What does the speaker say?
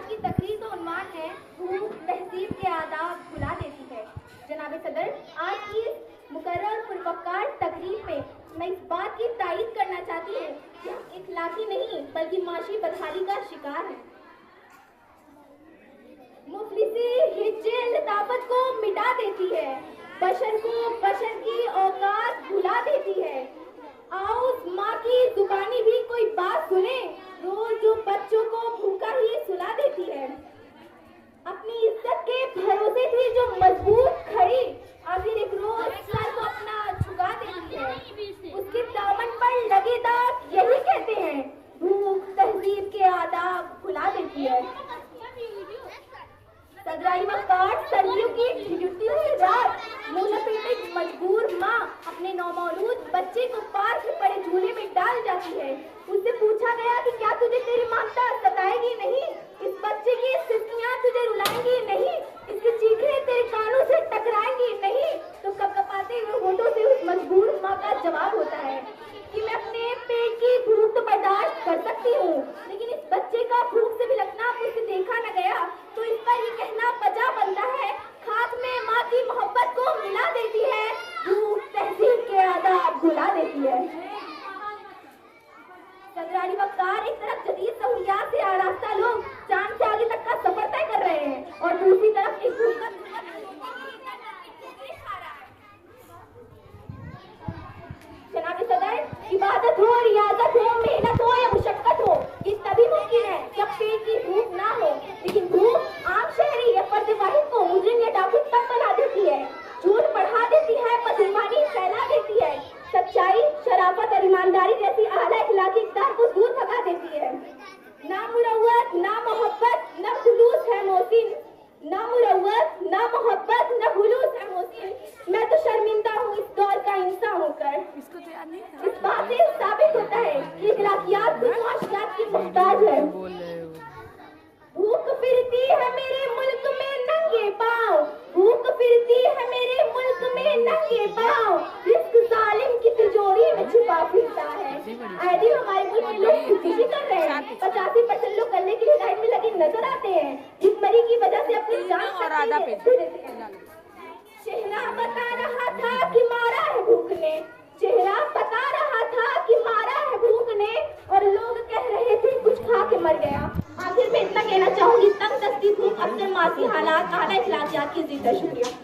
आज की तकरीर का उन्वान है भूख तहजीब के आदाब भुला देती है। जनाब सदर, आज की मुकर्रर पुरवकार तकरीर में मैं इस बात की तायीद करना चाहती हूँ कि हम इखलाकी नहीं बल्कि माशी बदहाली का शिकार हैं। मुफलिसी हिज्जे लताफत को मिटा देती है, बशर को बशर की औकात भुला देती है। आओ उस माँ की जुबानी भी कोई बात सुने, रोज जो बच्चों को भूखा ही सुला देती है। अपनी इज्जत के भरोसे थी जो मजबूत खड़ी, आखिर एक रोज सर को अपना झुका देती है। उसके दामन पर लगे दाग यही कहते हैं, भूख तहजीब के आदाब भुला देती है। सदराई वकार सर्दियों की ठिठुरती हुई रात, मुंह लपेटे मजबूर माँ अपने नौमौलूद बच्चे को पार्क में पड़े झूले में डाल जाती है। उससे पूछा गया कि क्या तुझे तेरी ममता सताएगी नहीं, इस बच्चे की सिसकियां तुझे रुलाएंगी नहीं, इसकी चीखें तेरे कानों से टकराएंगी नहीं। तो कपकपाते हुए होठों से उस मजबूर माँ का जवाब होता है कि मैं अपने पेट की भूख तो बर्दाश्त कर सकती हूँ, लेकिन इस बच्चे का भूख से बिलखना मुझसे देखा न गया, तो इसका ये कहना बजा बनता है, खाक में माँ की मोहब्बत को मिला देती है, भूख तहजीब के आदाब भुला देती है। सदरानी वकार एक तरफ जदीद सहूलियात से आरास्ता लोग चांद से आगे तक का सफर तय कर रहे हैं और दूसरी तरफ एक भूखा जनाब सदर, इबादत हो, रियाजत हो, मेहनत हो या मुशक्कत हो, ये तभी मुमकिन है जब पेट की भूख ना हो। लेकिन भूख आम शहरी या फर्द वाहिद को मुजरिम या डाकू तक बना देती है, झूठ बढ़ा देती है, बदईमानी फैला देती है, सच्चाई, शराफत और ईमानदारी जैसी आला इखलाकी इक़दार को दूर भगा देती है। ना मुरव्वत, ना मोहब्बत, न खुलूस है मोहसिन, ना मुरव्वत, ना मोहब्बत, न खुलूस है मोहसिन। मैं तो शर्मिंदा हूँ इस दौर का इंसान होकर। इस बात से साबित होता है कि इखलाकियात भी मुआशरात की मोहताज है। भूख फिरती है मेरे मुल्क में नंगे पाँव, भूख फिरती है मेरे मुल्क में नंगे पाँव, रिस्क जालिम की तिजोरी में छुपा फिरता है। आए दिन हमारे मुल्क में लोग खुदकुशी कर रहे हैं, 85% लोग करने की हिदायत में लगे नजर आते हैं, भूखमरी की वजह से अपनी जान चेहरा बता रहा था कि मारा है भूख ने, चेहरा बता रहा था कि मारा है भूख ने, और लोग कह रहे थे कुछ खा के मर गया। आखिर मैं इतना कहना चाहूंगी, तंग दस्ती भूख अक्सर मासी हालात आला इखलाकियात की जिद है। शुक्रिया।